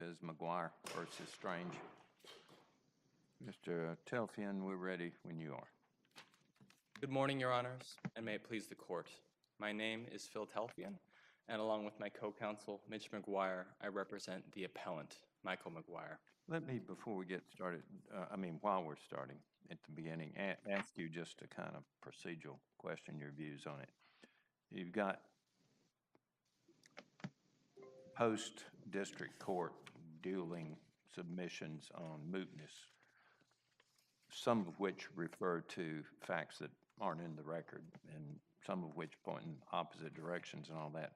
is McGuire versus Strange. Mr. Telfeyan, we're ready when you are. Good morning, Your Honors, and may it please the Court. My name is Phil Telfeyan, and along with my co-counsel, Mitch McGuire, I represent the appellant, Michael McGuire. Let me, before we get started, while we're starting at the beginning, ask you just a kind of procedural question, your views on it. You've got post-district court dueling submissions on mootness, some of which refer to facts that aren't in the record, and some of which point in opposite directions and all that.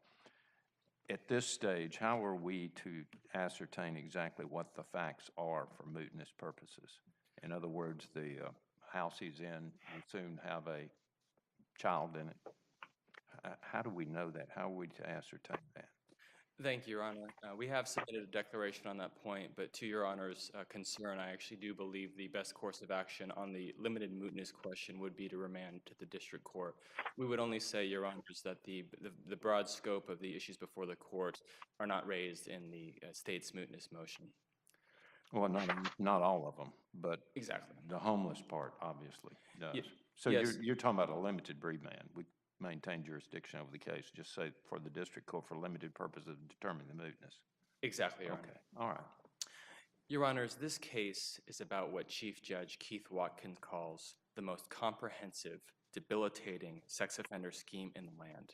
At this stage, how are we to ascertain exactly what the facts are for mootness purposes? In other words, the house he's in will soon have a child in it. How do we know that? How are we to ascertain that? Thank you, Your Honor. We have submitted a declaration on that point, but to Your Honor's concern, I actually do believe the best course of action on the limited mootness question would be to remand to the district court. We would only say, Your Honors, that the broad scope of the issues before the court are not raised in the state's mootness motion. Well, not all of them, but Exactly. the homeless part obviously does. So yes. you're talking about a limited remand. We maintain jurisdiction over the case, just say for the district court for limited purposes of determining the mootness. Exactly, Your Honor. Okay, all right. Your Honors, this case is about what Chief Judge Keith Watkins calls the most comprehensive, debilitating sex offender scheme in the land.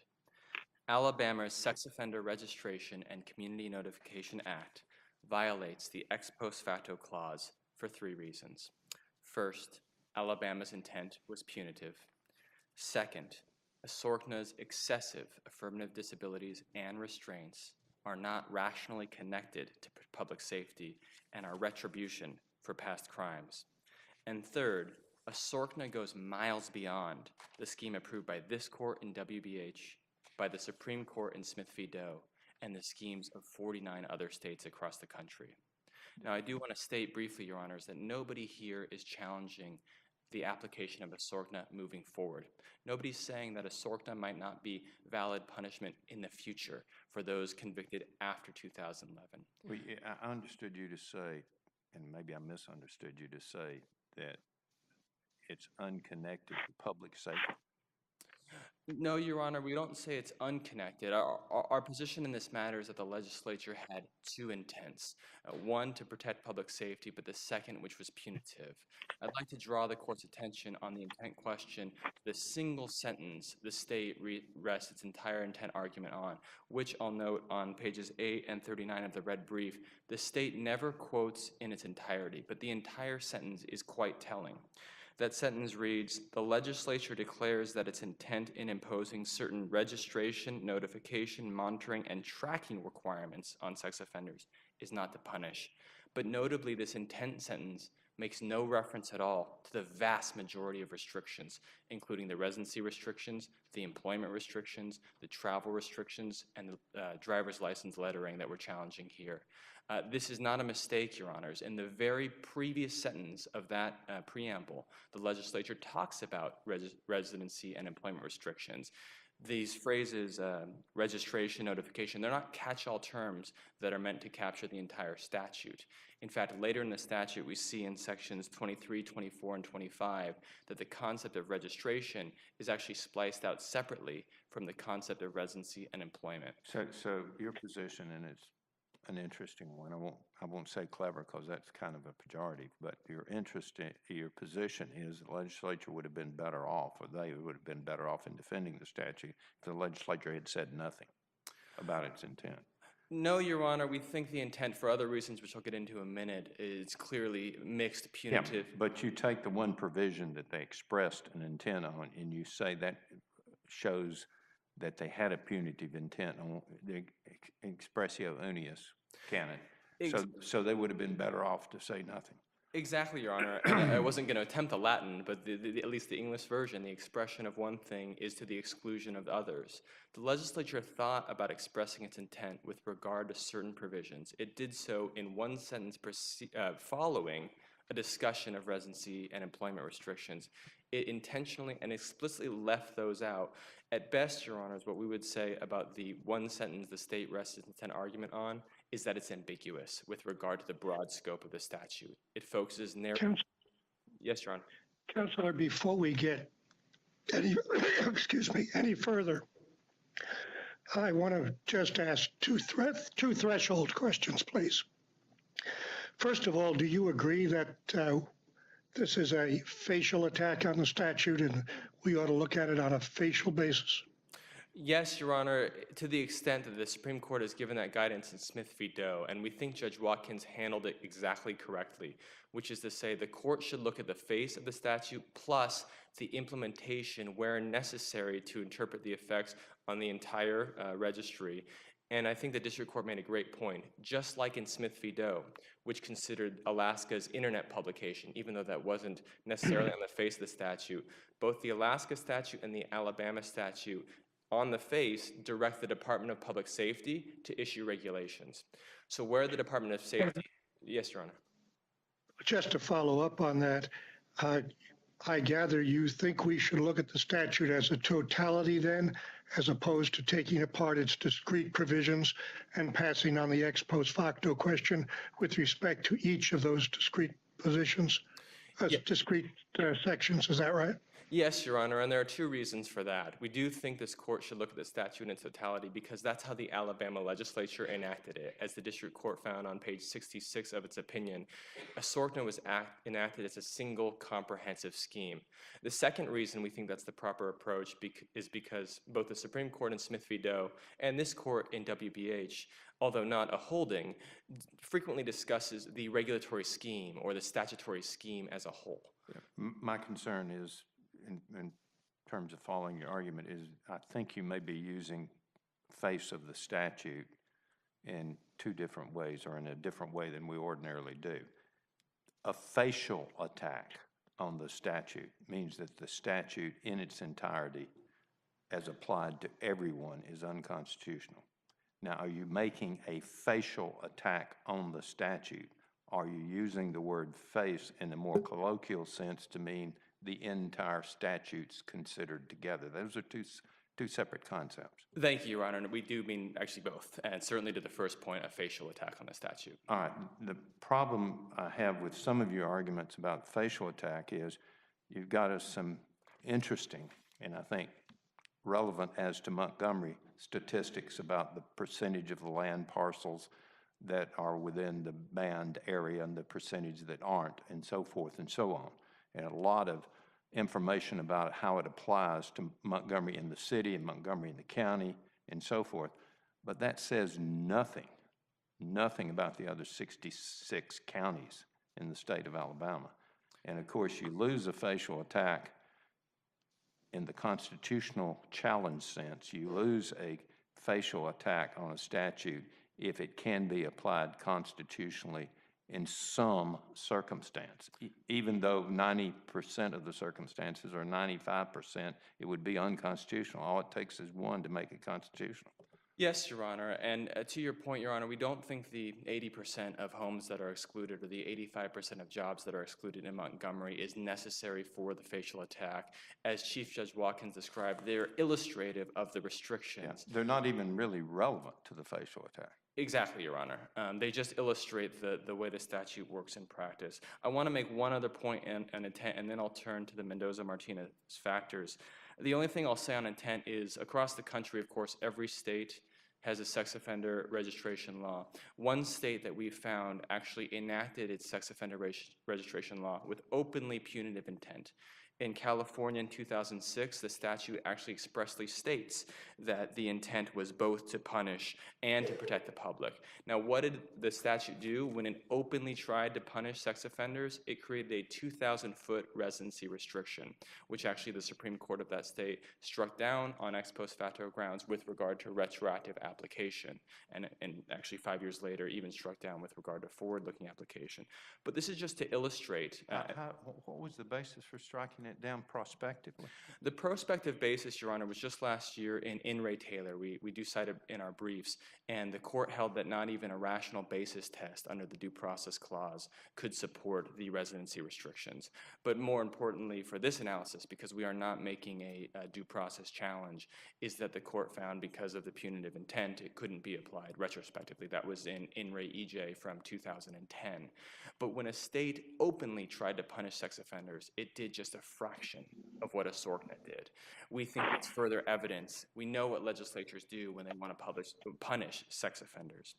Alabama's Sex Offender Registration and Community Notification Act violates the ex post facto clause for 3 reasons. First, Alabama's intent was punitive. Second, ASORCNA's excessive affirmative disabilities and restraints are not rationally connected to public safety and are retribution for past crimes. And third, ASORCNA goes miles beyond the scheme approved by this court in WBH, by the Supreme Court in Smith v. Doe, and the schemes of 49 other states across the country. Now, I do want to state briefly, Your Honors, that nobody here is challenging the application of ASORCNA moving forward. Nobody's saying that ASORCNA might not be valid punishment in the future for those convicted after 2011. Well, I understood you to say, and maybe I misunderstood you to say, that it's unconnected to public safety. No, Your Honor, we don't say it's unconnected. Our position in this matter is that the legislature had 2 intents. One, to protect public safety, but the second, which was punitive. I'd like to draw the court's attention on the intent question, the single sentence the state rests its entire intent argument on, which I'll note on pages 8 and 39 of the red brief. The state never quotes in its entirety, but the entire sentence is quite telling. That sentence reads, "The legislature declares that its intent in imposing certain registration, notification, monitoring, and tracking requirements on sex offenders is not to punish." But notably, this intent sentence makes no reference at all to the vast majority of restrictions, including the residency restrictions, the employment restrictions, the travel restrictions, and the driver's license lettering that we're challenging here. This is not a mistake, Your Honors. In the very previous sentence of that preamble, the legislature talks about residency and employment restrictions. These phrases, registration, notification, they're not catch-all terms that are meant to capture the entire statute. In fact, later in the statute, we see in sections 23, 24, and 25 that the concept of registration is actually spliced out separately from the concept of residency and employment. So your position, and it's an interesting one. I won't say clever because that's kind of a pejorative, but your position is the legislature would have been better off, or they would have been better off in defending the statute if the legislature had said nothing about its intent. No, Your Honor, we think the intent, for other reasons, which I'll get into in a minute, is clearly mixed, punitive. Yeah, but you take the one provision that they expressed an intent on, and you say that shows that they had a punitive intent on the expressio unius canon. So they would have been better off to say nothing. Exactly, Your Honor. I wasn't going to attempt the Latin, but at least the English version, the expression of one thing is to the exclusion of others. The legislature thought about expressing its intent with regard to certain provisions. It did so in one sentence following a discussion of residency and employment restrictions. It intentionally and explicitly left those out. At best, Your Honors, what we would say about the one sentence the state rests its intent argument on is that it's ambiguous with regard to the broad scope of the statute. It focuses narrowly. Yes, Your Honor. Counselor, before we get any, excuse me, any further, I want to just ask two threshold questions, please. First of all, do you agree that this is a facial attack on the statute and we ought to look at it on a facial basis? Yes, Your Honor, to the extent that the Supreme Court has given that guidance in Smith v. Doe, and we think Judge Watkins handled it exactly correctly, which is to say the court should look at the face of the statute plus the implementation where necessary to interpret the effects on the entire registry. And I think the district court made a great point. Just like in Smith v. Doe, which considered Alaska's internet publication, even though that wasn't necessarily on the face of the statute, both the Alaska statute and the Alabama statute on the face direct the Department of Public Safety to issue regulations. So where the Department of Safety, yes, Your Honor. Just to follow up on that, I gather you think we should look at the statute as a totality then, as opposed to taking apart its discrete provisions and passing on the ex post facto question with respect to each of those discrete positions, discrete sections, is that right? Yes, Your Honor, and there are two reasons for that. We do think this court should look at the statute in its totality because that's how the Alabama legislature enacted it. As the district court found on page 66 of its opinion, a SORCNA was enacted as a single comprehensive scheme. The second reason we think that's the proper approach is because both the Supreme Court in Smith v. Doe and this court in WBH, although not a holding, frequently discusses the regulatory scheme or the statutory scheme as a whole. My concern is, in terms of following your argument, is I think you may be using face of the statute in two different ways or in a different way than we ordinarily do. A facial attack on the statute means that the statute in its entirety, as applied to everyone, is unconstitutional. Now, are you making a facial attack on the statute? Are you using the word face in a more colloquial sense to mean the entire statute's considered together? Those are two separate concepts. Thank you, Your Honor, and we do mean actually both, and certainly to the first point, a facial attack on the statute. All right. The problem I have with some of your arguments about facial attack is you've got us some interesting and I think relevant as to Montgomery statistics about the percentage of the land parcels that are within the banned area and the percentage that aren't, and so forth and so on. And a lot of information about how it applies to Montgomery in the city and Montgomery in the county and so forth. But that says nothing about the other 66 counties in the state of Alabama. And of course, you lose a facial attack in the constitutional challenge sense. You lose a facial attack on a statute if it can be applied constitutionally in some circumstance. Even though 90% of the circumstances or 95%, it would be unconstitutional. All it takes is one to make it constitutional. Yes, Your Honor, and to your point, Your Honor, we don't think the 80% of homes that are excluded or the 85% of jobs that are excluded in Montgomery is necessary for the facial attack. As Chief Judge Watkins described, they're illustrative of the restrictions. Yeah, they're not even really relevant to the facial attack. Exactly, Your Honor. They just illustrate the way the statute works in practice. I want to make one other point on intent, and then I'll turn to the Mendoza-Martinez factors. The only thing I'll say on intent is across the country, of course, every state has a sex offender registration law. One state that we found actually enacted its sex offender registration law with openly punitive intent. In California in 2006, the statute actually expressly states that the intent was both to punish and to protect the public. Now, what did the statute do when it openly tried to punish sex offenders? It created a 2,000-foot residency restriction, which actually the Supreme Court of that state struck down on ex post facto grounds with regard to retroactive application, and actually 5 years later even struck down with regard to forward-looking application. But this is just to illustrate. What was the basis for striking it it down prospectively? The prospective basis, Your Honor, was just last year in Ray Taylor. We do cite it in our briefs, and the court held that not even a rational basis test under the Due Process Clause could support the residency restrictions. But more importantly for this analysis, because we are not making a due process challenge, is that the court found because of the punitive intent, it couldn't be applied retrospectively. That was in Ray EJ from 2010. But when a state openly tried to punish sex offenders, it did just a fraction of what a SORCNA did. We think it's further evidence. We know what legislatures do when they want to punish sex offenders.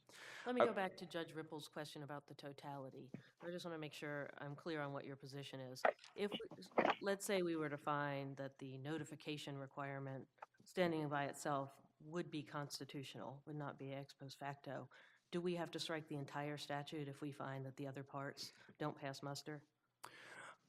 Let me go back to Judge Ripple's question about the totality. I just want to make sure I'm clear on what your position is. Let's say we were to find that the notification requirement standing by itself would be constitutional, would not be ex post facto, do we have to strike the entire statute if we find that the other parts don't pass muster?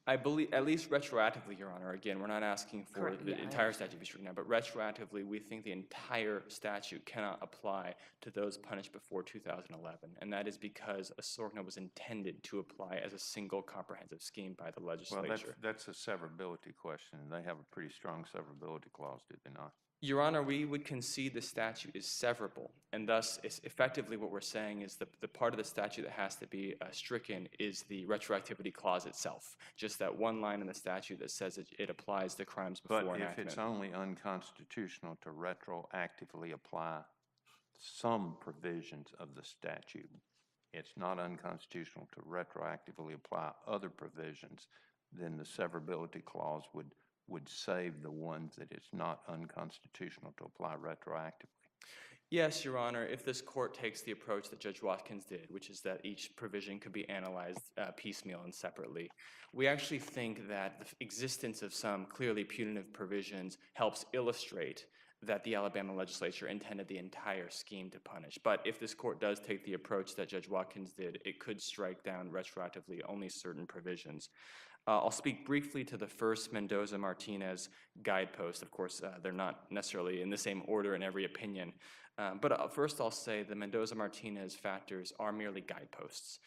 I believe, at least retroactively, Your Honor, again, we're not asking for Correct, the yeah, I entire statute to be stricken down, but retroactively, we think the entire statute cannot apply to those punished before 2011, and that is because a SORCNA was intended to apply as a single comprehensive scheme by the Well, legislature. that's a severability question. They have a pretty strong severability clause, do they not? Your Honor, we would concede the statute is severable, and thus it's effectively what we're saying is the part of the statute that has to be stricken is the retroactivity clause itself, just that one line in the statute that says it applies to crimes before But if enactment. it's only unconstitutional to retroactively apply some provisions of the statute, it's not unconstitutional to retroactively apply other provisions, then the severability clause would save the ones that it's not unconstitutional to apply retroactively. Yes, Your Honor, if this court takes the approach that Judge Watkins did, which is that each provision could be analyzed piecemeal and separately, we actually think that the existence of some clearly punitive provisions helps illustrate that the Alabama legislature intended the entire scheme to punish. But if this court does take the approach that Judge Watkins did, it could strike down retroactively only certain provisions. I'll speak briefly to the first Mendoza-Martinez guidepost. Of course, they're not necessarily in the same order in every opinion. But first I'll say the Mendoza-Martinez factors are merely guideposts.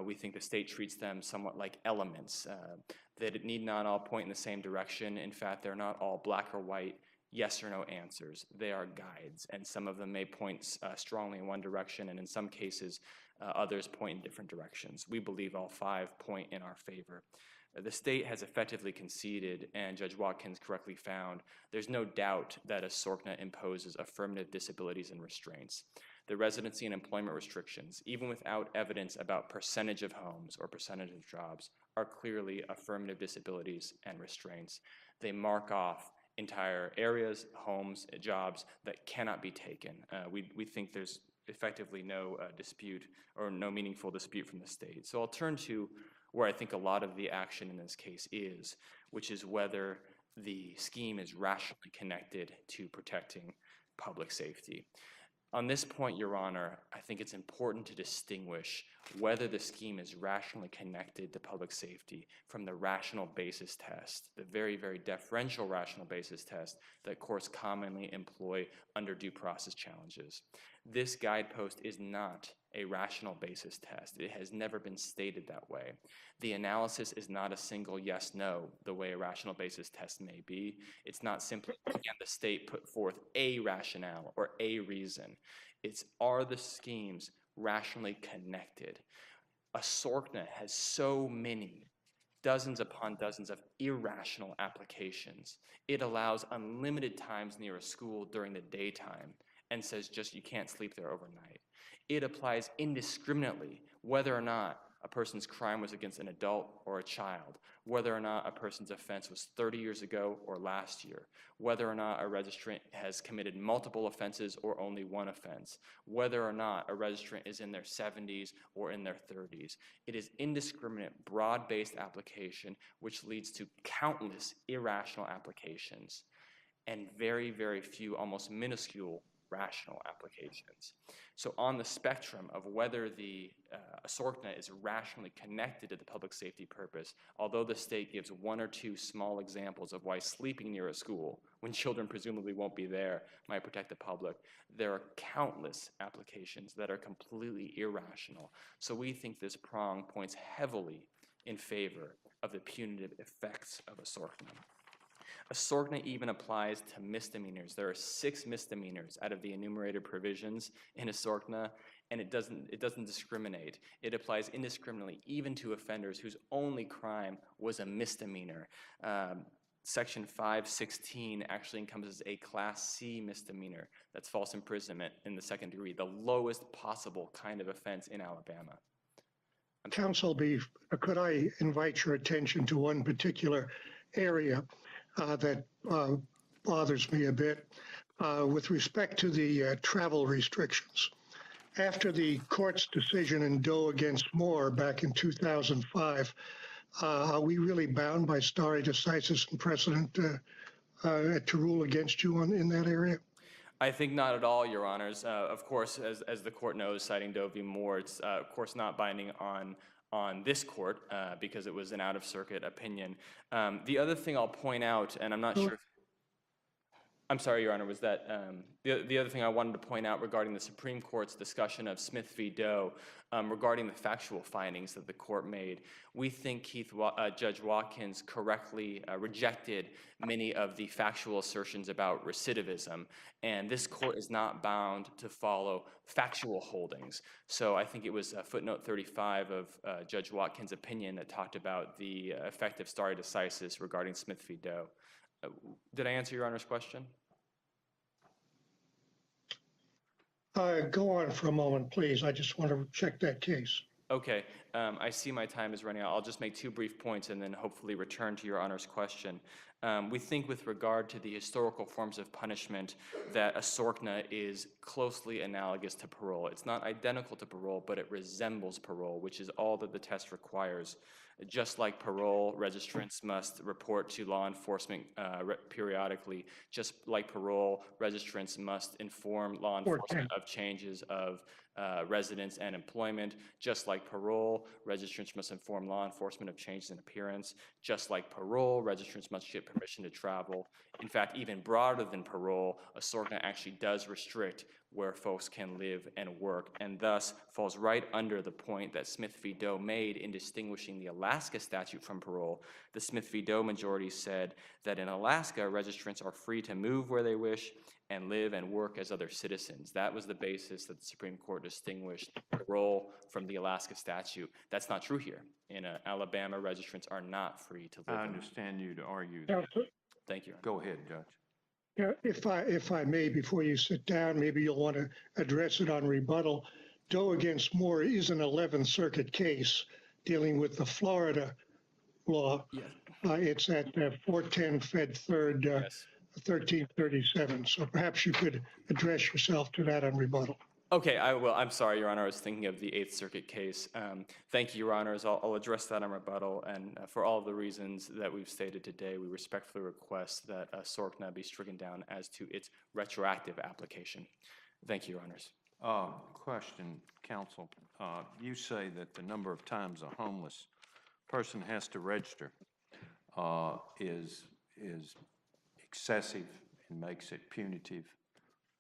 We think the state treats them somewhat like elements, that it need not all point in the same direction. In fact, they're not all black or white, yes or no answers. They are guides, and some of them may point strongly in one direction, and in some cases, others point in different directions. We believe all 5 point in our favor. The state has effectively conceded, and Judge Watkins correctly found, there's no doubt that a SORCNA imposes affirmative disabilities and restraints. The residency and employment restrictions, even without evidence about percentage of homes or percentage of jobs, are clearly affirmative disabilities and restraints. They mark off entire areas, homes, jobs that cannot be taken. We think there's effectively no dispute or no meaningful dispute from the state. So I'll turn to where I think a lot of the action in this case is, which is whether the scheme is rationally connected to protecting public safety. On this point, Your Honor, I think it's important to distinguish whether the scheme is rationally connected to public safety from the rational basis test, the very, very deferential rational basis test that courts commonly employ under due process challenges. This guidepost is not a rational basis test. It has never been stated that way. The analysis is not a single yes-no, the way a rational basis test may be. It's not simply, can the state put forth a rationale or a reason? It's, are the schemes rationally connected? A SORCNA has so many, dozens upon dozens of irrational applications. It allows unlimited times near a school during the daytime and says just you can't sleep there overnight. It applies indiscriminately whether or not a person's crime was against an adult or a child, whether or not a person's offense was 30 years ago or last year, whether or not a registrant has committed multiple offenses or only one offense, whether or not a registrant is in their 70s or in their 30s. It is indiscriminate, broad-based application which leads to countless irrational applications and very, very few, almost minuscule, rational applications. So on the spectrum of whether the SORCNA is rationally connected to the public safety purpose, although the state gives one or two small examples of why sleeping near a school, when children presumably won't be there, might protect the public, there are countless applications that are completely irrational. So we think this prong points heavily in favor of the punitive effects of a SORCNA. A SORCNA even applies to misdemeanors. There are 6 misdemeanors out of the enumerated provisions in a SORCNA, and it doesn't discriminate. It applies indiscriminately even to offenders whose only crime was a misdemeanor. Section 516 actually encompasses a Class C misdemeanor. That's false imprisonment in the 2nd degree, the lowest possible kind of offense in Alabama. Counsel, could I invite your attention to one particular area that bothers me a bit with respect to the travel restrictions? After the court's decision in Doe against Moore back in 2005, are we really bound by stare decisis and precedent to rule against you in that area? I think not at all, Your Honors. Of course, as the court knows, citing Doe v. Moore, it's of course not binding on this court because it was an out-of-circuit opinion. The other thing I'll point out, and I'm not sure if I'm sorry, Your Honor, was that the other thing I wanted to point out regarding the Supreme Court's discussion of Smith v. Doe regarding the factual findings that the court made. We think Judge Watkins correctly rejected many of the factual assertions about recidivism, and this court is not bound to follow factual holdings. So I think it was footnote 35 of Judge Watkins' opinion that talked about the effect of stare decisis regarding Smith v. Doe. Did I answer Your Honor's question? Go on for a moment, please. I just want to check that case. Okay, I see my time is running out. I'll just make 2 brief points and then hopefully return to Your Honor's question. We think with regard to the historical forms of punishment that a SORCNA is closely analogous to parole. It's not identical to parole, but it resembles parole, which is all that the test requires. Just like parole, registrants must report to law enforcement periodically. Just like parole, registrants must inform law enforcement of changes of residence and employment. Just like parole, registrants must inform law enforcement of changes in appearance. Just like parole, registrants must get permission to travel. In fact, even broader than parole, a SORCNA actually does restrict where folks can live and work, and thus falls right under the point that Smith v. Doe made in distinguishing the Alaska statute from parole. The Smith v. Doe majority said that in Alaska, registrants are free to move where they wish and live and work as other citizens. That was the basis that the Supreme Court distinguished parole from the Alaska statute. That's not true here. In Alabama, registrants are not free to live. I understand you to argue that. Thank you. Go ahead, Judge. Yeah, if I may, before you sit down, maybe you'll want to address it on rebuttal. Doe against Moore is an 11th Circuit case dealing with the Florida law. Yes. It's at 410 Fed 3rd, Yes. 1337. So perhaps you could address yourself to that on rebuttal. Okay, I will. I'm sorry, Your Honor. I was thinking of the 8th Circuit case. Thank you, Your Honors. I'll address that on rebuttal. And for all of the reasons that we've stated today, we respectfully request that SORCNA be stricken down as to its retroactive application. Thank you, Your Honors. Question, counsel. You say that the number of times a homeless person has to register is excessive and makes it punitive,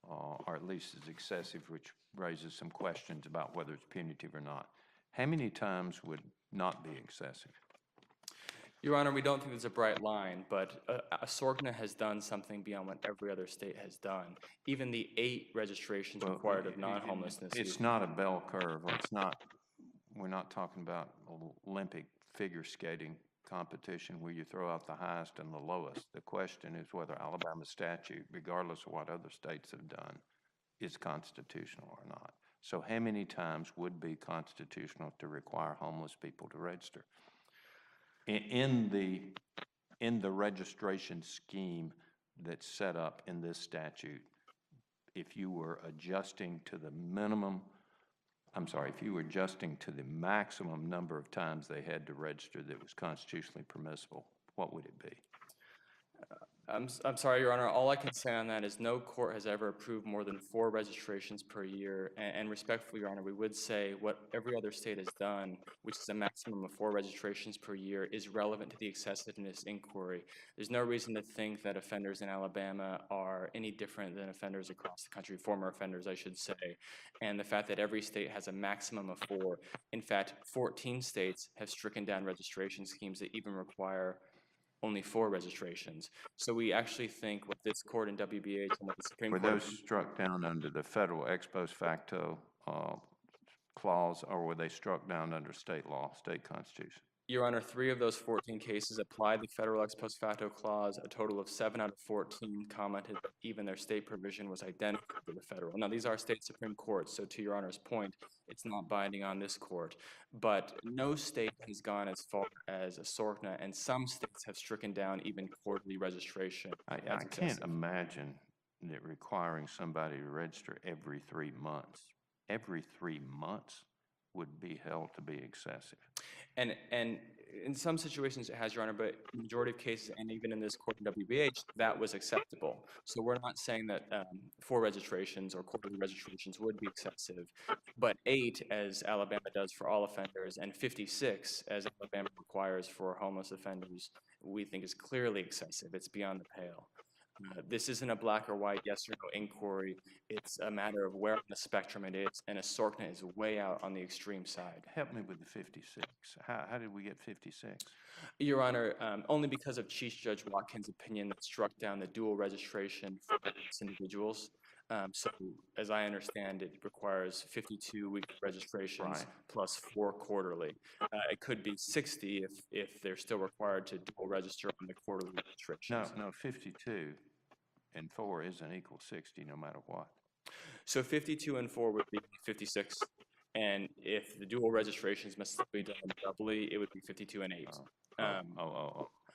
or at least is excessive, which raises some questions about whether it's punitive or not. How many times would not be excessive? Your Honor, we don't think there's a bright line, but a SORCNA has done something beyond what every other state has done. Even the 8 registrations required of non-homelessness. It's not a bell curve. It's not. We're not talking about Olympic figure skating competition where you throw out the highest and the lowest. The question is whether Alabama statute, regardless of what other states have done, is constitutional or not. So how many times would be constitutional to require homeless people to register? In the registration scheme that's set up in this statute, if you were adjusting to the maximum number of times they had to register that was constitutionally permissible, what would it be? I'm sorry, Your Honor. All I can say on that is no court has ever approved more than 4 registrations per year. And respectfully, Your Honor, we would say what every other state has done, which is a maximum of 4 registrations per year, is relevant to the excessiveness inquiry. There's no reason to think that offenders in Alabama are any different than offenders across the country, former offenders, I should say. And the fact that every state has a maximum of 4, in fact, 14 states have stricken down registration schemes that even require only 4 registrations. So we actually think what this court in WBH and what the Supreme Were Court... those struck down under the federal ex post facto clause, or were they struck down under state law, state constitution? Your Honor, 3 of those 14 cases applied the federal ex post facto clause. A total of 7 out of 14 commented that even their state provision was identical to the federal. Now, these are state Supreme Courts, so to Your Honor's point, it's not binding on this court. But no state has gone as far as SORCNA, and some states have stricken down even quarterly registration. I can't imagine that requiring somebody to register every 3 months. Every 3 months would be held to be excessive. And in some situations it has, Your Honor, but in the majority of cases, and even in this court in WBH, that was acceptable. So we're not saying that 4 registrations or quarterly registrations would be excessive, but 8, as Alabama does for all offenders, and 56, as Alabama requires for homeless offenders, we think is clearly excessive. It's beyond the pale. This isn't a black or white, yes or no inquiry. It's a matter of where on the spectrum it is, and a SORCNA is way out on the extreme side. Help me with the 56. How did we get 56? Your Honor, only because of Chief Judge Watkins' opinion that struck down the dual registration for these individuals. So, as I understand, it requires 52 weekly registrations plus 4 quarterly. It could be 60 if they're still required to dual register on the quarterly registrations. No, 52 and 4 isn't equal 60 no matter what. So 52 and 4 would be 56, and if the dual registrations must be done doubly, it would be 52 and 8.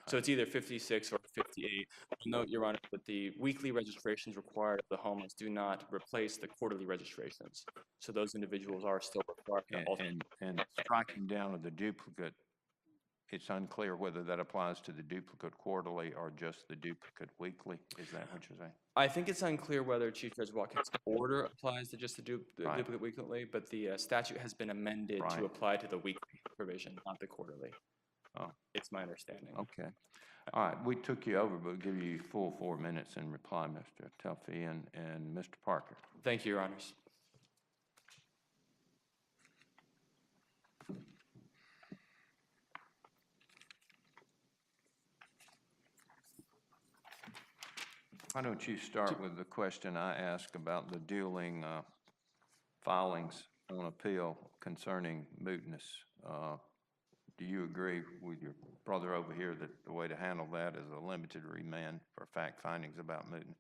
So it's either 56 or 58. Note, Your Honor, that the weekly registrations required of the homeless do not replace the quarterly registrations. So those individuals are still required. And striking down of the duplicate, it's unclear whether that applies to the duplicate quarterly or just the duplicate weekly. Is that what you're saying? I think it's unclear whether Chief Judge Watkins' order applies to just the duplicate weekly, but the statute has been amended to apply to the weekly provision, not the quarterly. It's my understanding. Okay. All right. We took you over, but we'll give you full 4 minutes in reply, Mr. Telfeyan and Mr. Parker. Thank you, Your Honors. Why don't you start with the question I asked about the dueling filings on appeal concerning mootness. Do you agree with your brother over here that the way to handle that is a limited remand for fact findings about mootness?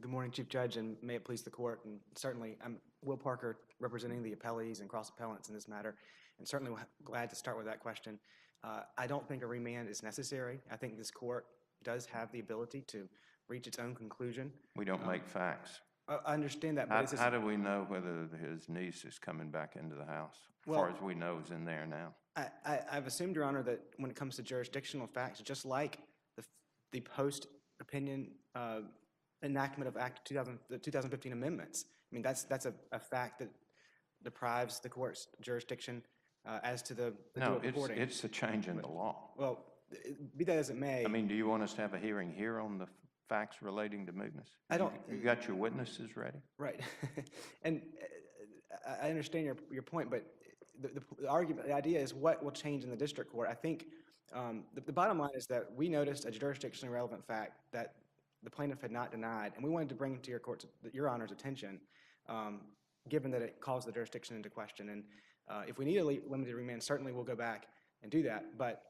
Good morning, Chief Judge, and may it please the court. And certainly, I'm Will Parker, representing the appellees and cross-appellants in this matter, and certainly glad to start with that question. I don't think a remand is necessary. I think this court does have the ability to reach its own conclusion. We don't make facts. I understand that, but how do we know whether his niece is coming back into the house? As far as we know, is in there now. I've assumed, Your Honor, that when it comes to jurisdictional facts, just like the post-opinion enactment of the 2015 amendments, I mean, that's a fact that deprives the court's jurisdiction as to the dual reporting. No, it's a change in the law. Well, be that as it may. I mean, do you want us to have a hearing here on the facts relating to mootness? I don't. You got your witnesses ready? Right. And I understand your point, but the argument, the idea is what will change in the district court. I think the bottom line is that we noticed a jurisdictionally relevant fact that the plaintiff had not denied, and we wanted to bring it to your Honor's attention, given that it calls the jurisdiction into question. And if we need a limited remand, certainly we'll go back and do that. But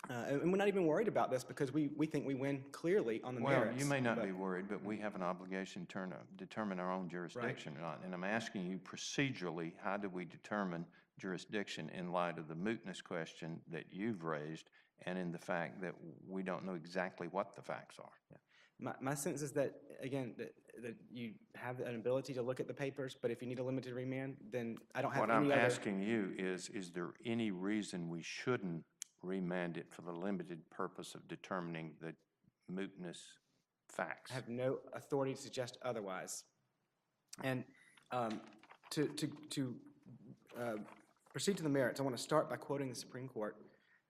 and we're not even worried about this because we think we win clearly on the merits. Well, you may not be worried, but we have an obligation to determine our own jurisdiction. Right. And I'm asking you procedurally, how do we determine jurisdiction in light of the mootness question that you've raised and in the fact that we don't know exactly what the facts are? Yeah. My sense is that, again, that you have an ability to look at the papers, but if you need a limited remand, then I don't have any other... What I'm asking you is there any reason we shouldn't remand it for the limited purpose of determining the mootness facts. I have no authority to suggest otherwise. And to proceed to the merits, I want to start by quoting the Supreme Court,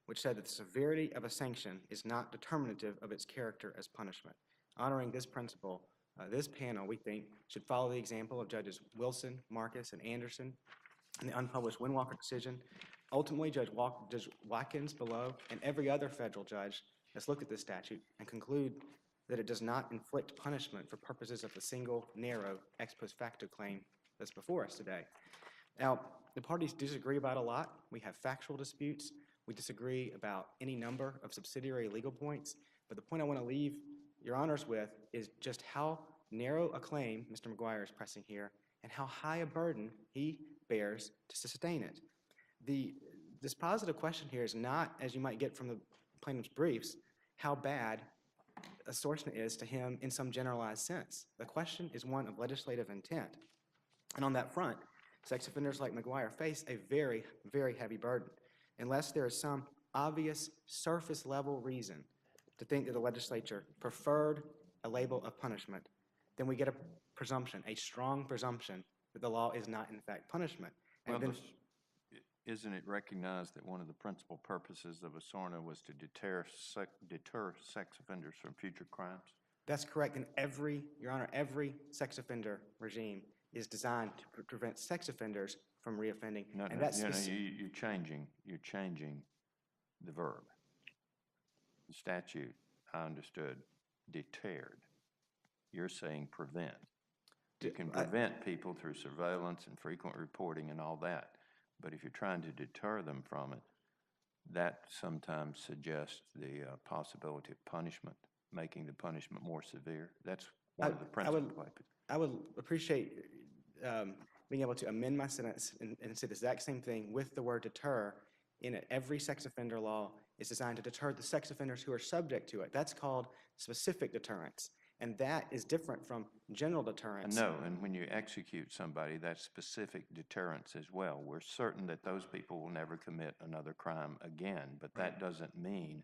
which said that the severity of a sanction is not determinative of its character as punishment. Honoring this principle, this panel, we think, should follow the example of Judges Wilson, Marcus, and Anderson in the unpublished Windwalker decision. Ultimately, Judge Watkins below and every other federal judge has looked at this statute and conclude that it does not inflict punishment for purposes of the single, narrow, ex post facto claim that's before us today. Now, the parties disagree about a lot. We have factual disputes. We disagree about any number of subsidiary legal points. But the point I want to leave your honors with is just how narrow a claim Mr. McGuire is pressing here and how high a burden he bears to sustain it. This positive question here is not, as you might get from the plaintiff's briefs, how bad extortion is to him in some generalized sense. The question is one of legislative intent. And on that front, sex offenders like McGuire face a very, very heavy burden. Unless there is some obvious surface level reason to think that the legislature preferred a label of punishment, then we get a presumption, a strong presumption that the law is not in fact punishment. And Well, isn't it recognized that one of the principal purposes of a SORNA was to deter sex offenders from future crimes? that's correct. And Your Honor, every sex offender regime is designed to prevent sex offenders from reoffending. No, And no, that's you're changing the verb. The statute, I understood, deterred. You're saying prevent. You can prevent people through surveillance and frequent reporting and all that, but if you're trying to deter them from it, that sometimes suggests the possibility of punishment, making the punishment more severe. That's one of the principal weapons. I would appreciate being able to amend my sentence and say the exact same thing with the word deter in it. Every sex offender law is designed to deter the sex offenders who are subject to it. That's called specific deterrence. And that is different from general deterrence. No, and when you execute somebody, that's specific deterrence as well. We're certain that those people will never commit another crime again, but that doesn't mean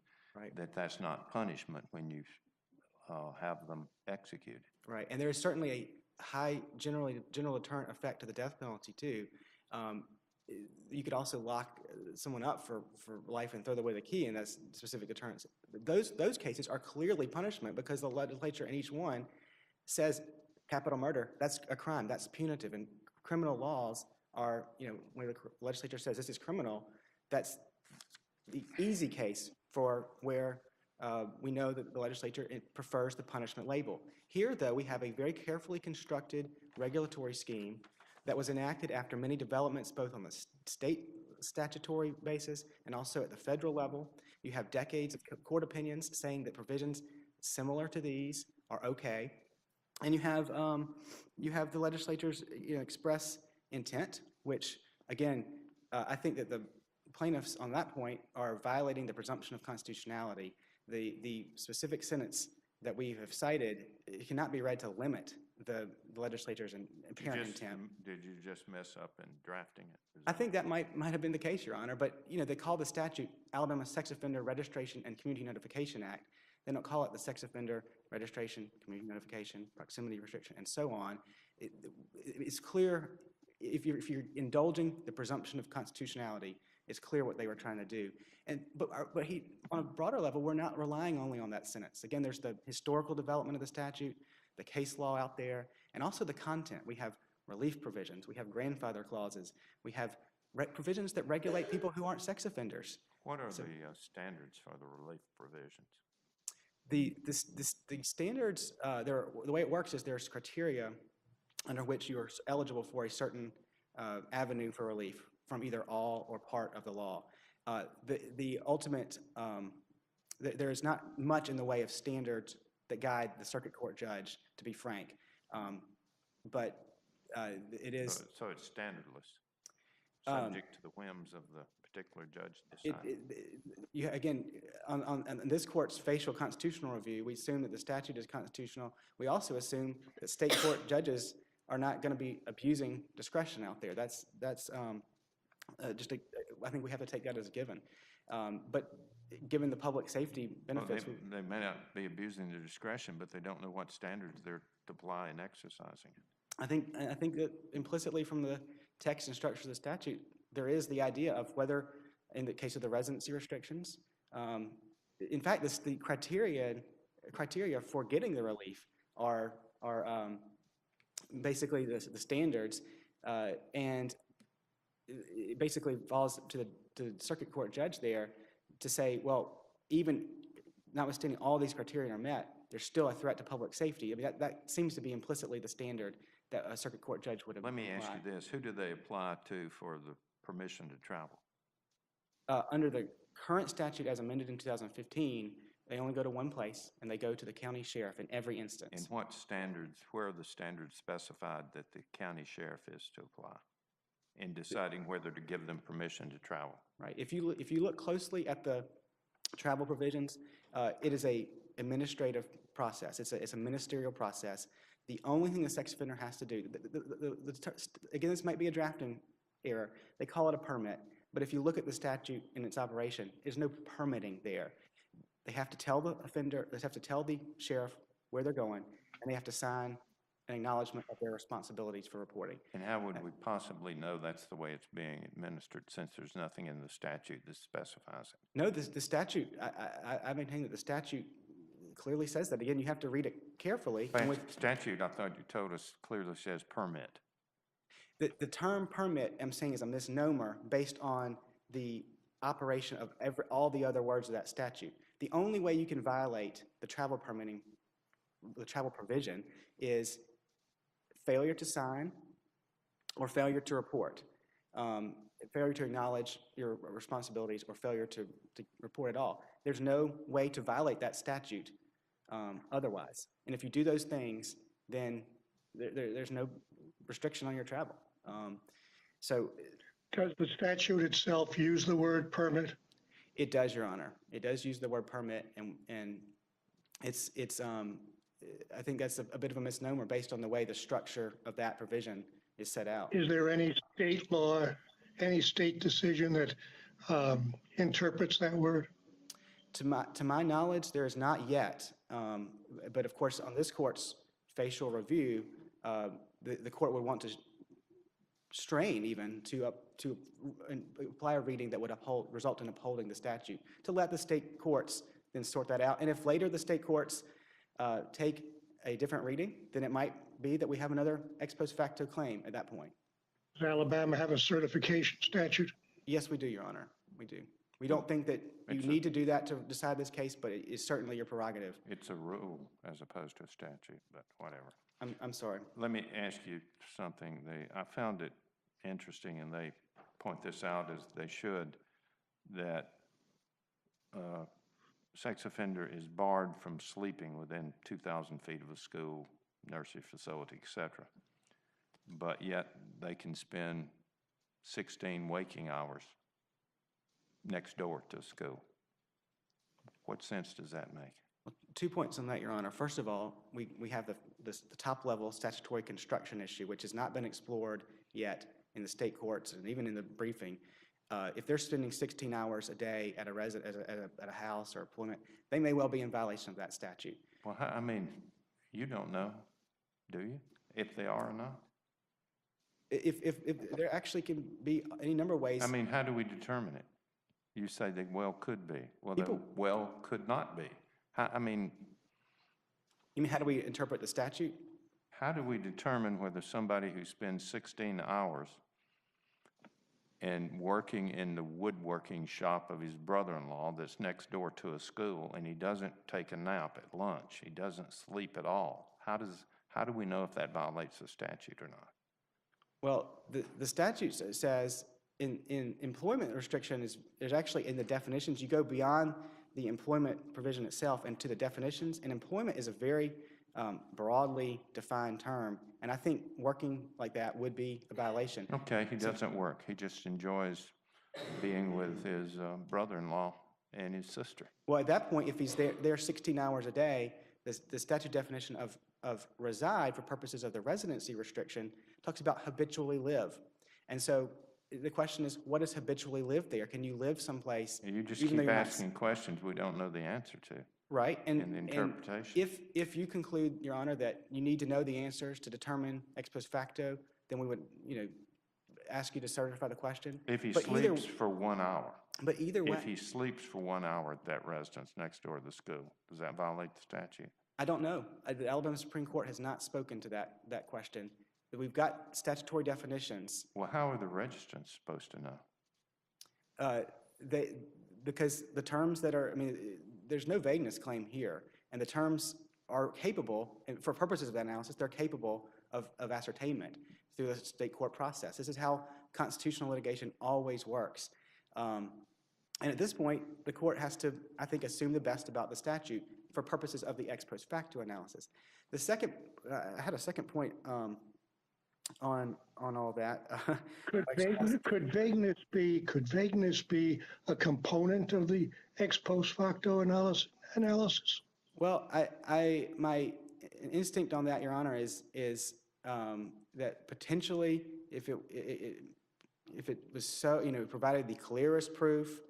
that that's not punishment when you have them executed. Right, and there is certainly a high general deterrent effect to the death penalty too. You could also lock someone up for life and throw away the key, and that's specific deterrence. Those cases are clearly punishment because the legislature in each one says capital murder, that's a crime, that's punitive, and criminal laws are, when the legislature says this is criminal, that's the easy case for where we know that the legislature prefers the punishment label. Here, though, we have a very carefully constructed regulatory scheme that was enacted after many developments both on the state statutory basis and also at the federal level. You have decades of court opinions saying that provisions similar to these are okay. And you have the legislature's express intent, which, again, I think that the plaintiffs on that point are violating the presumption of constitutionality. The specific sentence that we have cited, it cannot be read to limit the legislature's apparent intent. Did you just mess up in drafting it? I think that might have been the case, Your Honor, but they call the statute Alabama Sex Offender Registration and Community Notification Act. They don't call it the Sex Offender Registration, Community Notification, Proximity Restriction, and so on. It's clear, if you're indulging the presumption of constitutionality, it's clear what they were trying to do. But on a broader level, we're not relying only on that sentence. Again, there's the historical development of the statute, the case law out there, and also the content. We have relief provisions. We have grandfather clauses. We have provisions that regulate people who aren't sex offenders. What are the standards for the relief provisions? The standards, the way it works is there's criteria under which you are eligible for a certain avenue for relief from either all or part of the law. The ultimate, there is not much in the way of standards that guide the circuit court judge, to be frank. But it is... So it's standardless, subject to the whims of the particular judge deciding. Again, on this court's facial constitutional review, we assume that the statute is constitutional. We also assume that state court judges are not going to be abusing discretion out there. That's just I think we have to take that as a given. But given the public safety Well, benefits, they may not be abusing their discretion, but they don't know what standards they're to apply in exercising it. I think that implicitly from the text and structure of the statute, there is the idea of whether, in the case of the residency restrictions, in fact, the criteria for getting the relief are basically the standards, and it basically falls to the circuit court judge there to say, well, even notwithstanding all these criteria are met, there's still a threat to public safety. I mean, that seems to be implicitly the standard that a circuit court judge would have. Let me ask you this, who do they apply to for the permission to travel? Under the current statute as amended in 2015, they only go to one place, and they go to the county sheriff in every instance. And what standards, where are the standards specified that the county sheriff is to apply in deciding whether to give them permission to travel? Right. If you look closely at the travel provisions, it is a administrative process. It's a ministerial process. The only thing the sex offender has to do, again, this might be a drafting error. They call it a permit, but if you look at the statute in its operation, there's no permitting there. They have to tell the offender, they have to tell the sheriff where they're going, and they have to sign an acknowledgement of their responsibilities for reporting. And how would we possibly know that's the way it's being administered since there's nothing in the statute that specifies it? No, the statute, I maintain that the statute clearly says that. Again, you have to read it carefully. In fact, statute, I thought you told us, clearly says permit. The term permit, I'm saying, is a misnomer based on the operation of all the other words of that statute. The only way you can violate the travel permitting, the travel provision, is failure to sign or failure to report, failure to acknowledge your responsibilities, or failure to report at all. There's no way to violate that statute otherwise. And if you do those things, then there's no restriction on your travel. So Does the statute itself use the word permit? it does, Your Honor. It does use the word permit, and it's I think that's a bit of a misnomer based on the way the structure of that provision is set out. Is there any state law, any state decision that interprets that word? To my knowledge, there is not yet. But of course, on this court's facial review, the court would want to strain even to apply a reading that would result in upholding the statute, to let the state courts then sort that out. And if later the state courts take a different reading, then it might be that we have another ex post facto claim at that point. Does Alabama have a certification statute? Yes, we do, Your Honor. We do. We don't think that you need to do that to decide this case, but it is certainly your prerogative. It's a rule as opposed to a statute, but whatever. I'm sorry. Let me ask you something. I found it interesting, and they point this out as they should, that sex offender is barred from sleeping within 2,000 feet of a school, nursery facility, etc. But yet they can spend 16 waking hours next door to school. What sense does that make? 2 points on that, Your Honor. First of all, we have the top-level statutory construction issue, which has not been explored yet in the state courts and even in the briefing. If they're spending 16 hours a day at a house or employment, they may well be in violation of that statute. Well, I mean, you don't know, do you, if they are or not? If there actually can be any number of ways. I mean, how do we determine it? You say they well could be. Well, they well could not be. I mean... You mean how do we interpret the statute? How do we determine whether somebody who spends 16 hours and working in the woodworking shop of his brother-in-law that's next door to a school, and he doesn't take a nap at lunch, he doesn't sleep at all, how do we know if that violates the statute or not? Well, the statute says in employment restriction is actually in the definitions. You go beyond the employment provision itself and to the definitions, and employment is a very broadly defined term, and I think working like that would be a violation. Okay, he doesn't work. He just enjoys being with his brother-in-law and his sister. Well, at that point, if he's there 16 hours a day, the statute definition of reside for purposes of the residency restriction talks about habitually live. And so the question is, what does habitually live there? Can you live someplace? You just even though keep you're not asking questions we don't know the answer to right? in the interpretation. If you conclude, Your Honor, that you need to know the answers to determine ex post facto, then we would, ask you to certify the question. If he But sleeps for 1 hour, But either way, if he sleeps for 1 hour at that residence next door to the school, does that violate the statute? I don't know. The Alabama Supreme Court has not spoken to that question. We've got statutory definitions. Well, how are the registrants supposed to know? Because the terms that are, there's no vagueness claim here, and the terms are capable, and for purposes of that analysis, they're capable of ascertainment through the state court process. This is how constitutional litigation always works. And at this point, the court has to, I think, assume the best about the statute for purposes of the ex post facto analysis. The second, I had a second point on all that. Could vagueness be a component of the ex post facto analysis? Well, my instinct on that, Your Honor, is that potentially, if it was so, provided the clearest proof,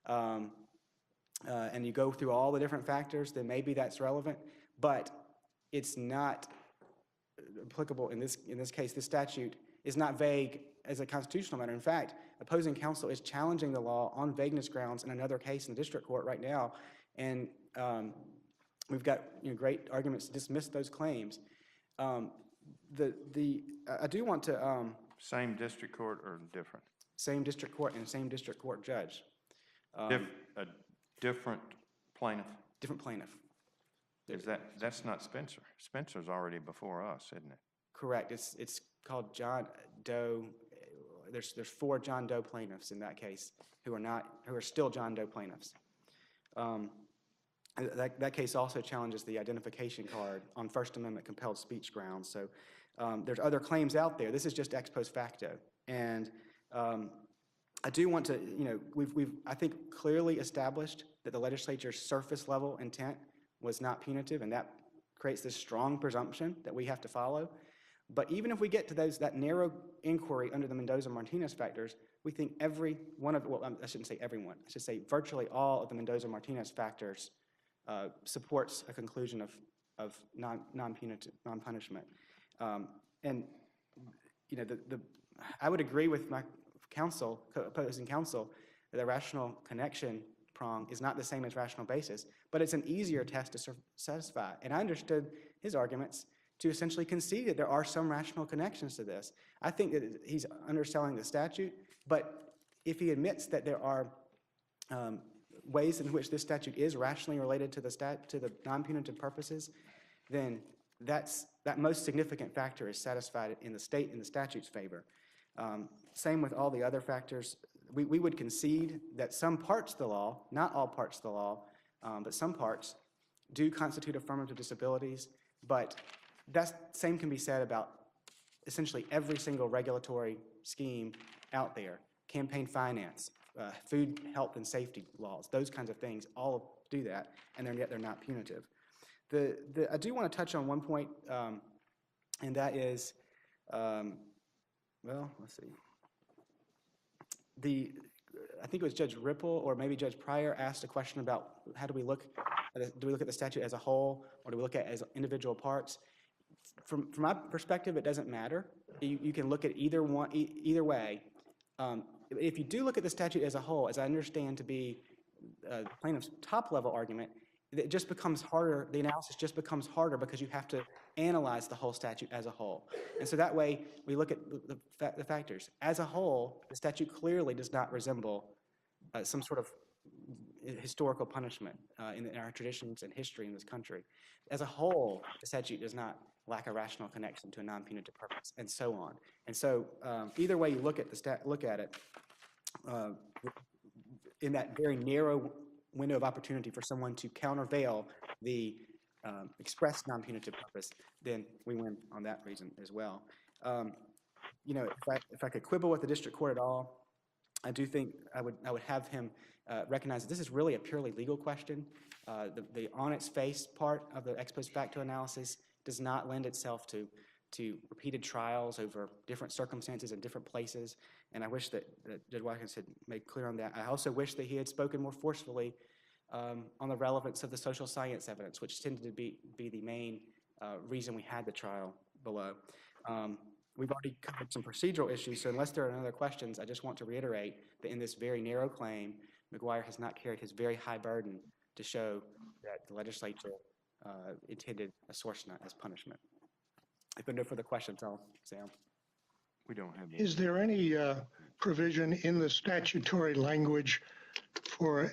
and you go through all the different factors, then maybe that's relevant. But it's not applicable in this case. This statute is not vague as a constitutional matter. In fact, opposing counsel is challenging the law on vagueness grounds in another case in the district court right now, and we've got great arguments to dismiss those claims. I do want to Same district court or different? same district court and same district court judge. A different plaintiff? Different plaintiff. That's not Spencer. Spencer's already before us, isn't it? Correct. It's called John Doe. There's 4 John Doe plaintiffs in that case who are still John Doe plaintiffs. That case also challenges the identification card on First Amendment compelled speech grounds. So there's other claims out there. This is just ex post facto, and I do want to, we've I think clearly established that the legislature's surface level intent was not punitive, and that creates this strong presumption that we have to follow. But even if we get to that narrow inquiry under the Mendoza-Martinez factors, we think every one of, well, I shouldn't say everyone, I should say virtually all of the Mendoza-Martinez factors supports a conclusion of non-punitive, non-punishment. And, I would agree with my opposing counsel, that the rational connection prong is not the same as rational basis, but it's an easier test to satisfy. And I understood his arguments to essentially concede that there are some rational connections to this. I think that he's underselling the statute, but if he admits that there are ways in which this statute is rationally related to the non-punitive purposes, then that most significant factor is satisfied in the statute's favor. Same with all the other factors. We would concede that some parts of the law, not all parts of the law, but some parts do constitute affirmative disabilities, but that same can be said about essentially every single regulatory scheme out there. Campaign finance, food, health, and safety laws, those kinds of things all do that, and yet they're not punitive. I do want to touch on one point, and that is, well, let's see. I think it was Judge Ripple or maybe Judge Pryor asked a question about how do we look at the statute as a whole, or do we look at it as individual parts? From my perspective, it doesn't matter. You can look at either way. If you do look at the statute as a whole, as I understand to be plaintiff's top-level argument, it just becomes harder. The analysis just becomes harder because you have to analyze the whole statute as a whole. And so that way, we look at the factors. As a whole, the statute clearly does not resemble some sort of historical punishment in our traditions and history in this country. As a whole, the statute does not lack a rational connection to a non-punitive purpose, and so on. And so either way you look at it, in that very narrow window of opportunity for someone to countervail the express non-punitive purpose, then we win on that reason as well. If I could quibble with the district court at all, I do think I would have him recognize that this is really a purely legal question. The on its face part of the ex post facto analysis does not lend itself to repeated trials over different circumstances in different places. and I wish that Judge Watkins had made clear on that. I also wish that he had spoken more forcefully on the relevance of the social science evidence, which tended to be the main reason we had the trial below. We've already covered some procedural issues, so unless there are other questions, I just want to reiterate that in this very narrow claim, McGuire has not carried his very high burden to show that the legislature intended a source nut as punishment. If there are no further questions, I'll say them. We don't have any. Is there any provision in the statutory language for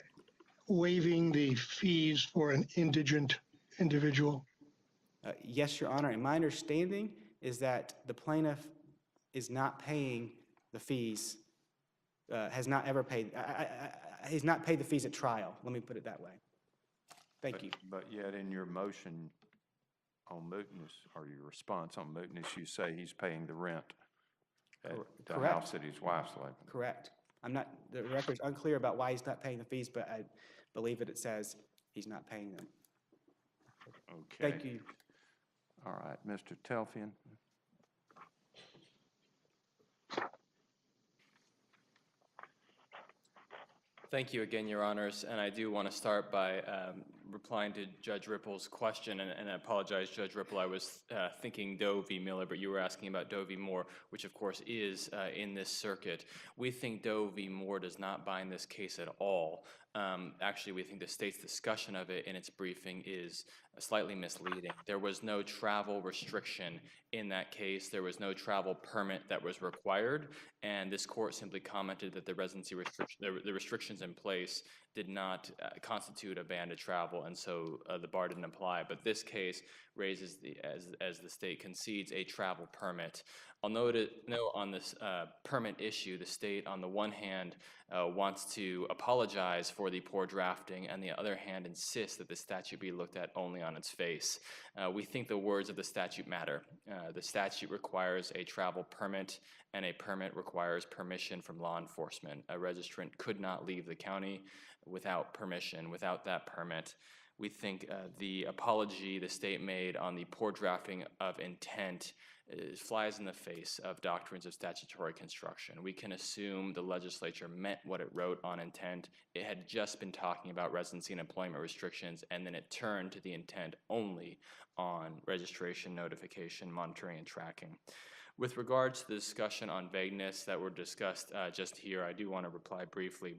waiving the fees for an indigent individual? Yes, Your Honor, and my understanding is that the plaintiff is not paying the fees, has not ever paid, he's not paid the fees at trial. Let me put it that way. Thank you. But yet in your motion on mootness, or your response on mootness, you say he's paying the rent at the Correct. house that his wife's living in. Correct. The record's unclear about why he's not paying the fees, but I believe that it says he's not paying them. Okay. Thank you. All right, Mr. Telfeyan. Thank you again, Your Honors, and I do want to start by replying to Judge Ripple's question, and I apologize, Judge Ripple, I was thinking Doe v. Miller, but you were asking about Doe v. Moore, which of course is in this circuit. We think Doe v. Moore does not bind this case at all. Actually, we think the state's discussion of it in its briefing is slightly misleading. There was no travel restriction in that case. There was no travel permit that was required, and this court simply commented that the residency restriction, the restrictions in place did not constitute a ban to travel, and so the bar didn't apply. But this case raises, as the state concedes, a travel permit. I'll note on this permit issue, the state, on the one hand, wants to apologize for the poor drafting, and the other hand insists that the statute be looked at only on its face. We think the words of the statute matter. The statute requires a travel permit, and a permit requires permission from law enforcement. A registrant could not leave the county without permission, without that permit. We think the apology the state made on the poor drafting of intent flies in the face of doctrines of statutory construction. We can assume the legislature meant what it wrote on intent. It had just been talking about residency and employment restrictions, and then it turned to the intent only on registration, notification, monitoring, and tracking. With regards to the discussion on vagueness that were discussed just here, I do want to reply briefly.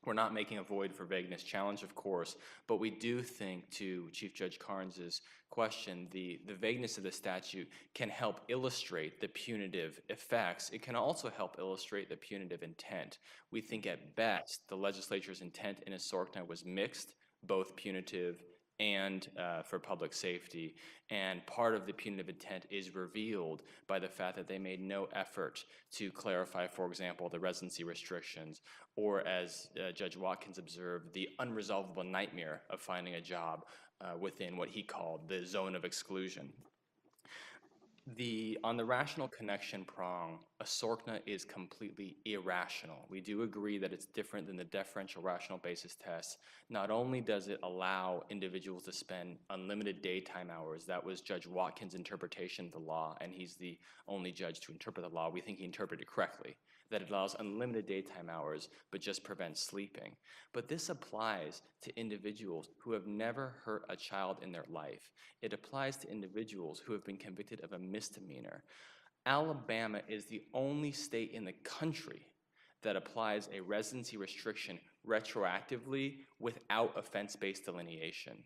We're not making a void for vagueness challenge, of course, but we do think, to Chief Judge Carnes's question, the vagueness of the statute can help illustrate the punitive effects. It can also help illustrate the punitive intent. We think at best the legislature's intent in Asorkna was mixed, both punitive and for public safety. And part of the punitive intent is revealed by the fact that they made no effort to clarify, for example, the residency restrictions, or as Judge Watkins observed, the unresolvable nightmare of finding a job within what he called the zone of exclusion. On the rational connection prong, Asorkna is completely irrational. We do agree that it's different than the deferential rational basis test. Not only does it allow individuals to spend unlimited daytime hours, that was Judge Watkins' interpretation of the law, and he's the only judge to interpret the law. We think he interpreted it correctly, that it allows unlimited daytime hours, but just prevents sleeping. But this applies to individuals who have never hurt a child in their life. It applies to individuals who have been convicted of a misdemeanor. Alabama is the only state in the country that applies a residency restriction retroactively without offense-based delineation.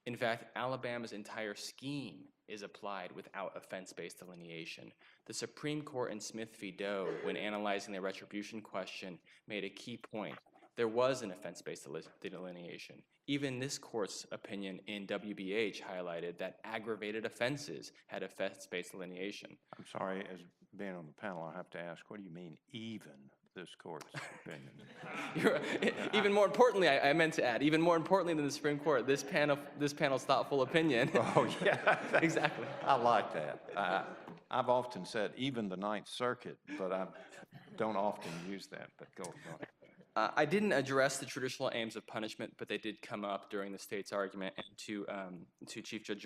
In fact, Alabama's entire scheme is applied without offense-based delineation. The Supreme Court in Smith v. Doe, when analyzing the retribution question, made a key point. There was an offense-based delineation. Even this court's opinion in WBH highlighted that aggravated offenses had offense-based delineation. I'm sorry, as being on the panel, I have to ask, what do you mean, even this court's opinion? Even more importantly, I meant to add, even more importantly than the Supreme Court, this panel's thoughtful opinion. Oh, yeah. Exactly. I like that. I've often said even the Ninth Circuit, but I don't often use that, but go on. I didn't address the traditional aims of punishment, but they did come up during the state's argument. And to Chief Judge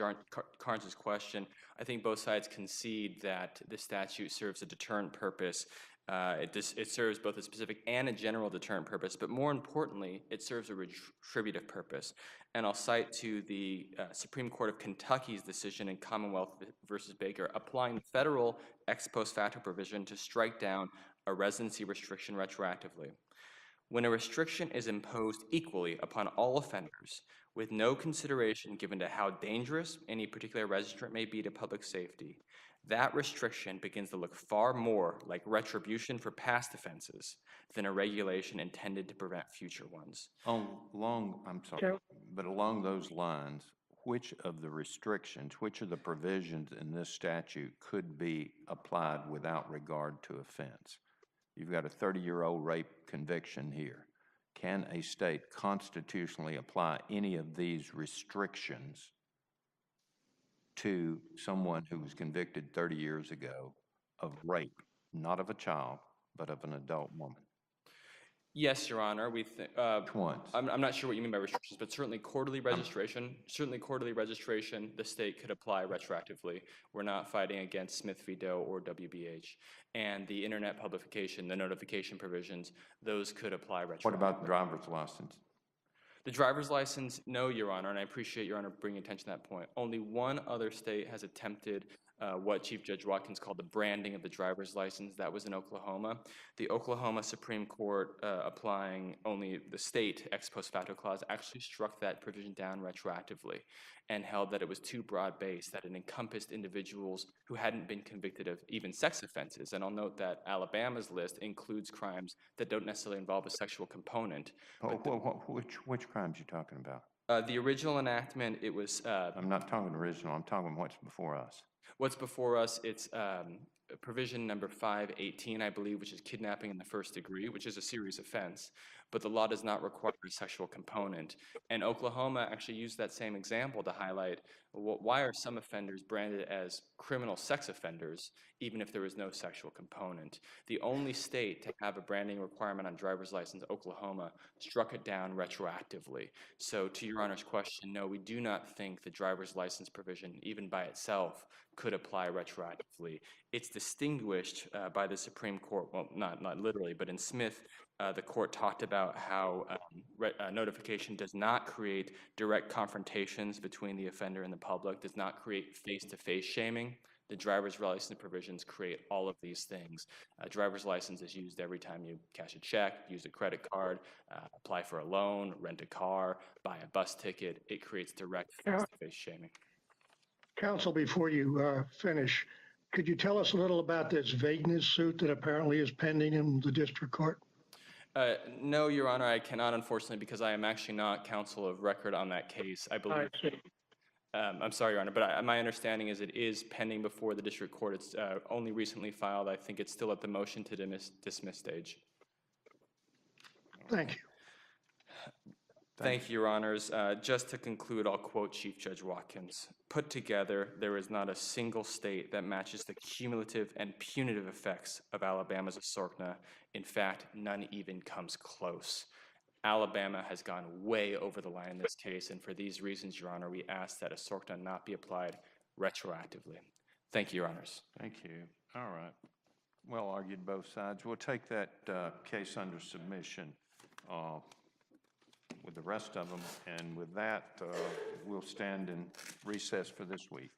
Carnes's question, I think both sides concede that the statute serves a deterrent purpose. It serves both a specific and a general deterrent purpose, but more importantly, it serves a retributive purpose. And I'll cite to the Supreme Court of Kentucky's decision in Commonwealth versus Baker, applying the federal ex post facto provision to strike down a residency restriction retroactively. When a restriction is imposed equally upon all offenders, with no consideration given to how dangerous any particular registrant may be to public safety, that restriction begins to look far more like retribution for past offenses than a regulation intended to prevent future ones. I'm sorry, but along those lines, which of the restrictions, which of the provisions in this statute could be applied without regard to offense? You've got a 30-year-old rape conviction here. Can a state constitutionally apply any of these restrictions to someone who was convicted 30 years ago of rape, not of a child, but of an adult woman? Yes, Your Honor. Which ones? I'm not sure what you mean by restrictions, but certainly quarterly registration. The state could apply retroactively. We're not fighting against Smith v. Doe or WBH. And the internet publication, the notification provisions, those could apply retroactively. What about the driver's license? The driver's license, no, Your Honor, and I appreciate Your Honor bringing attention to that point. Only one other state has attempted what Chief Judge Watkins called the branding of the driver's license. That was in Oklahoma. The Oklahoma Supreme Court, applying only the state ex post facto clause, actually struck that provision down retroactively and held that it was too broad-based, that it encompassed individuals who hadn't been convicted of even sex offenses. And I'll note that Alabama's list includes crimes that don't necessarily involve a sexual component. Which crimes are you talking about? The original enactment, it was... I'm not talking original. I'm talking what's before us. What's before us, it's provision number 518, I believe, which is kidnapping in the first degree, which is a serious offense, but the law does not require a sexual component. And Oklahoma actually used that same example to highlight why are some offenders branded as criminal sex offenders, even if there is no sexual component. The only state to have a branding requirement on driver's license, Oklahoma, struck it down retroactively. So to Your Honor's question, no, we do not think the driver's license provision, even by itself, could apply retroactively. It's distinguished by the Supreme Court, well, not literally, but in Smith, the court talked about how notification does not create direct confrontations between the offender and the public, does not create face-to-face shaming. The driver's license provisions create all of these things. Driver's license is used every time you cash a check, use a credit card, apply for a loan, rent a car, buy a bus ticket. It creates direct face-to-face shaming. Counsel, before you finish, could you tell us a little about this vagueness suit that apparently is pending in the district court? No, Your Honor, I cannot, unfortunately, because I am actually not counsel of record on that case. I believe. I'm sorry, Your Honor, but my understanding is it is pending before the district court. It's only recently filed. I think it's still at the motion to dismiss stage. Thank you. Thank you, Your Honors. Just to conclude, I'll quote Chief Judge Watkins. Put together, there is not a single state that matches the cumulative and punitive effects of Alabama's ASORCNA. In fact, none even comes close. Alabama has gone way over the line in this case, and for these reasons, Your Honor, we ask that ASORCNA not be applied retroactively. Thank you, Your Honors. Thank you. All right. Well argued, both sides. We'll take that case under submission with the rest of them, and with that, we'll stand in recess for this week.